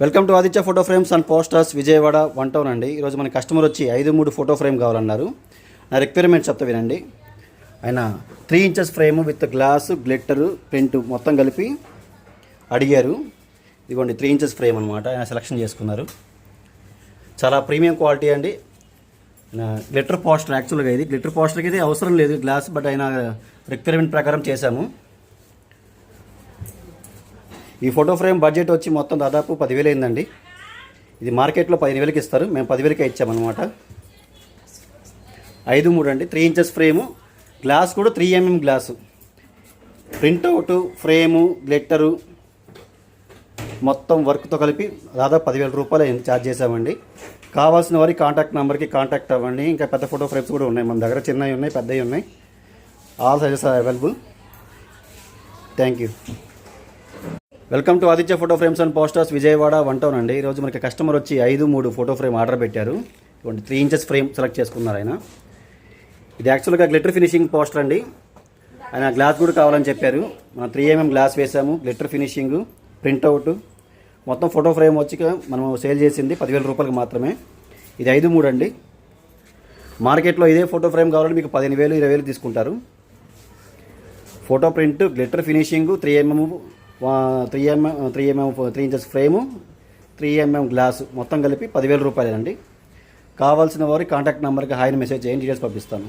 Welcome to Aditya photo frames and posters Vijayawada 1 town అండి. ఈరోజు మన కస్టమర్ వచ్చి 5-3 ఫోటో ఫ్రేమ్ కావాలన్నారు. నా రిక్వైర్మెంట్ చెప్తా వినండి. ఆయన 3 inches frame with glass glitter print మొత్తం కలిపి అడిగారు. ఇదిగోండి 3 ఇంచెస్ ఫ్రేమ్ అనమాట. ఆయన సెలెక్షన్ చేసుకున్నారు. చాలా ప్రీమియం క్వాలిటీ అండి. గ్లిటర్ పోస్టర్ యాక్చువల్గా ఇది గ్లిటర్ పోస్టర్కి అయితే అవసరం లేదు గ్లాస్, బట్ ఆయన రిక్వైర్మెంట్ ప్రకారం చేశాము. ఈ ఫోటో ఫ్రేమ్ బడ్జెట్ వచ్చి మొత్తం దాదాపు 10,000 అయిందండి. ఇది మార్కెట్లో 15,000కి ఇస్తారు, మేము 10,000కే ఇచ్చామన్నమాట. 5-3 అండి. 3 ఇంచెస్ ఫ్రేము, గ్లాస్ కూడా 3 mm గ్లాసు, ప్రింట్అవుట్ ఫ్రేము గ్లిట్టరు మొత్తం వర్క్తో కలిపి దాదాపు 10,000 రూపాయలు ఛార్జ్ చేసామండి. కావాల్సిన వారి కాంటాక్ట్ నెంబర్కి కాంటాక్ట్ అవ్వండి. ఇంకా పెద్ద ఫోటో ఫ్రేమ్స్ కూడా ఉన్నాయి మన దగ్గర, చిన్నవి ఉన్నాయి, పెద్దవి ఉన్నాయి. All sizes are available. Thank you. Welcome to Aditya photo frames and posters Vijayawada 1 town అండి. ఈరోజు మనకి కస్టమర్ వచ్చి 5-3 ఫోటో ఫ్రేమ్ ఆర్డర్ పెట్టారు. 3 ఇంచెస్ ఫ్రేమ్ సెలెక్ట్ చేసుకున్నారు ఆయన. ఇది యాక్చువల్గా గ్లిటర్ ఫినిషింగ్ పోస్టర్ అండి. ఆయన గ్లాస్ కూడా కావాలని చెప్పారు. మనం 3 mm గ్లాస్ వేసాము, గ్లిటర్ ఫినిషింగ్, ప్రింట్అవుట్ మొత్తం ఫోటో ఫ్రేమ్ వచ్చి మనం సేల్ చేసింది 10,000 రూపాయలకి మాత్రమే. ఇది 5-3 అండి. మార్కెట్లో ఇదే ఫోటో ఫ్రేమ్ కావాలంటే మీకు 15,000 20,000 తీసుకుంటారు. Photo print glitter finishing 3 inches frame 3 mm glass మొత్తం కలిపి 10,000 రూపాయలేనండి. కావాల్సిన వారి కాంటాక్ట్ నెంబర్కి హాయ్ మెసేజ్ చేయండి, డీటెయిల్స్ పంపిస్తాను.